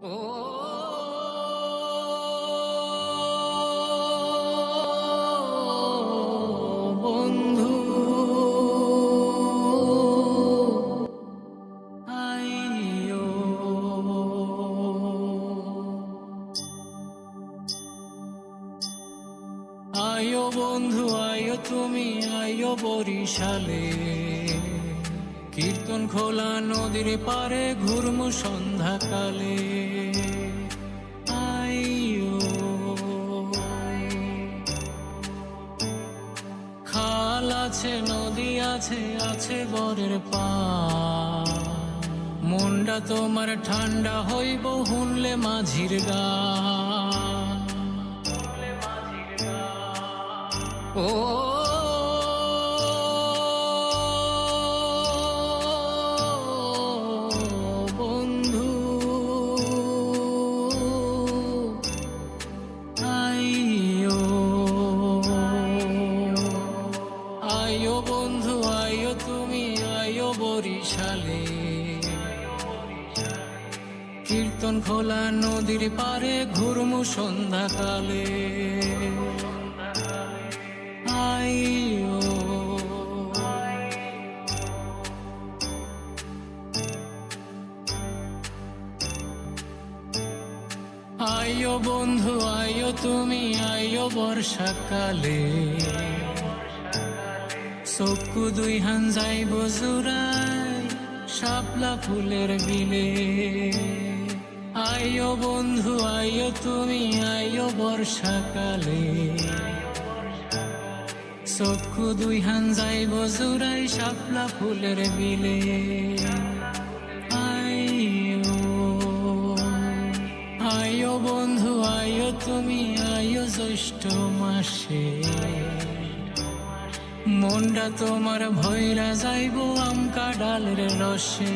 ও বন্ধু, আইয়ো আইয়ো বন্ধু, আইয়ো তুমি, আইয়ো বরিশালে। কীর্তন খোলা নদীর পারে ঘুরমু সন্ধ্যাকালে। আইয়ো খাল আছে, নদী আছে, আছে বরের পা। মনটা তোমার ঠান্ডা হইব শুনলে মাঝির গান। ও বন্ধু, আইয়ো আইয়ো বন্ধু, আইয়ো তুমি, আইয়ো বরিশালে। কীর্তন খোলা নদীর পারে ঘুরমু সন্ধ্যাকালে। আইয়ো আইয়ো বন্ধু, আইয়ো তুমি, আইয়ো বর্ষাকালে। চক্ষু দুই হান যাইব জুড়াই শাপলা ফুলের বিলে। আইয়ো বন্ধু, আইয়ো তুমি, আইয়ো বর্ষাকালে। চক্ষু দুই হান যাইব জুড়াই শাপলা ফুলের বিলে। আইয়ো আইয়ো বন্ধু, আইয়ো তুমি, আইয়ো জ্যৈষ্ঠ মাসে। মনটা তোমার ভৈরা যাইব আম কাঁঠালের রসে।